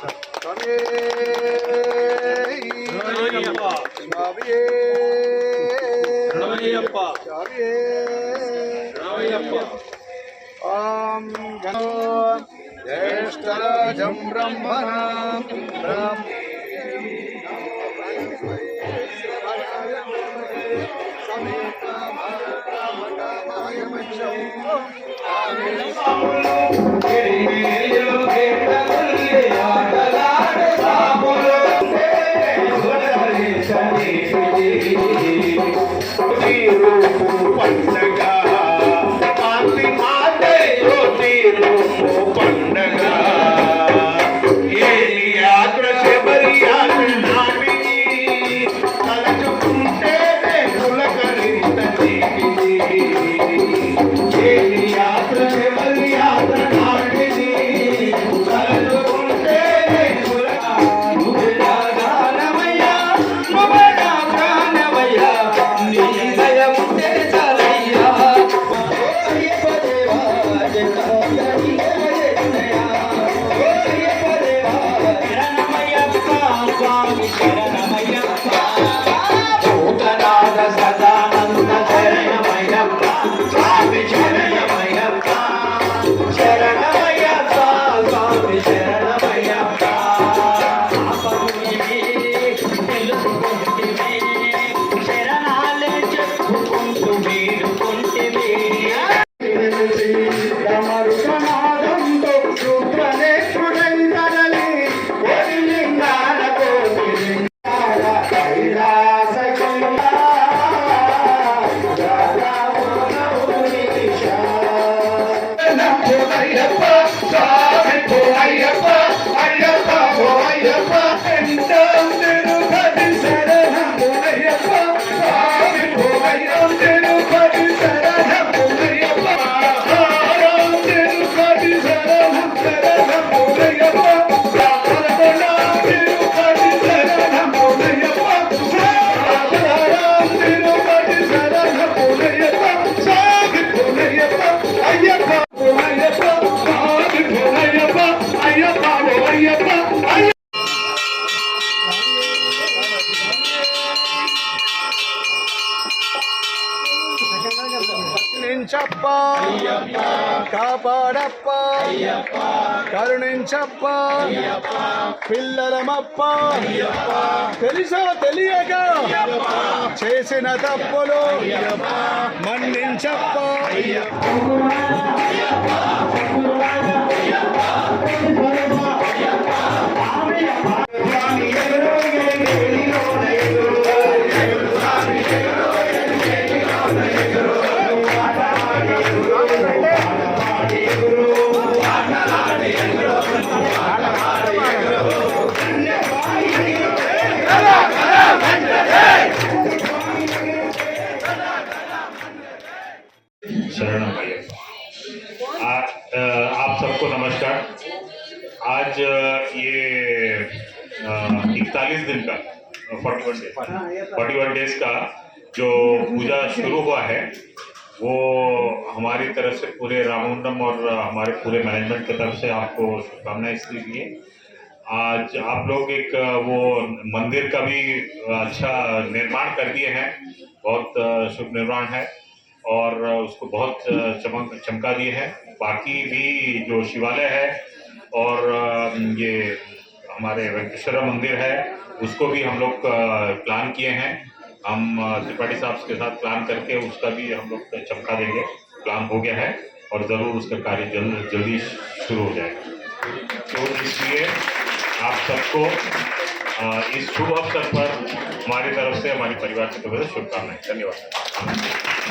స్వామియే స్వామియే స్వామియే ఓం గణో జ్యేష్ఠరాజం బ్రహ్మణాం కరుణించప్ప కాపాడప్ప కరుణించప్ప పిల్లలమప్ప తెలుసో తెలియక చేసిన తప్పులు మన్నించప్ప शरणम अय्यप्पा। आप सबको नमस्कार। आज ये 41 दिन का 41 डेज का जो पूजा शुरू हुआ है वो हमारी तरफ से पूरे रामकुंडम और हमारे पूरे मैनेजमेंट की तरफ से आपको शुभकामनाएं इसलिए आज आप लोग एक वो मंदिर का भी अच्छा निर्माण कर दिए हैं। बहुत शुभ निर्माण है और उसको बहुत चमका दिए हैं। बाकी भी जो शिवालय है और ये हमारे वेंकटेश्वर मंदिर है उसको भी हम लोग प्लान किए हैं। हम त्रिपाठी साहब के साथ प्लान करके उसका भी हम लोग चमका देंगे। प्लान हो गया है और ज़रूर उसका कार्य जल्दी शुरू हो जाएगा। तो इसलिए आप सबको इस शुभ अवसर पर हमारी तरफ से हमारे परिवार की तरफ से शुभकामनाएं। धन्यवाद।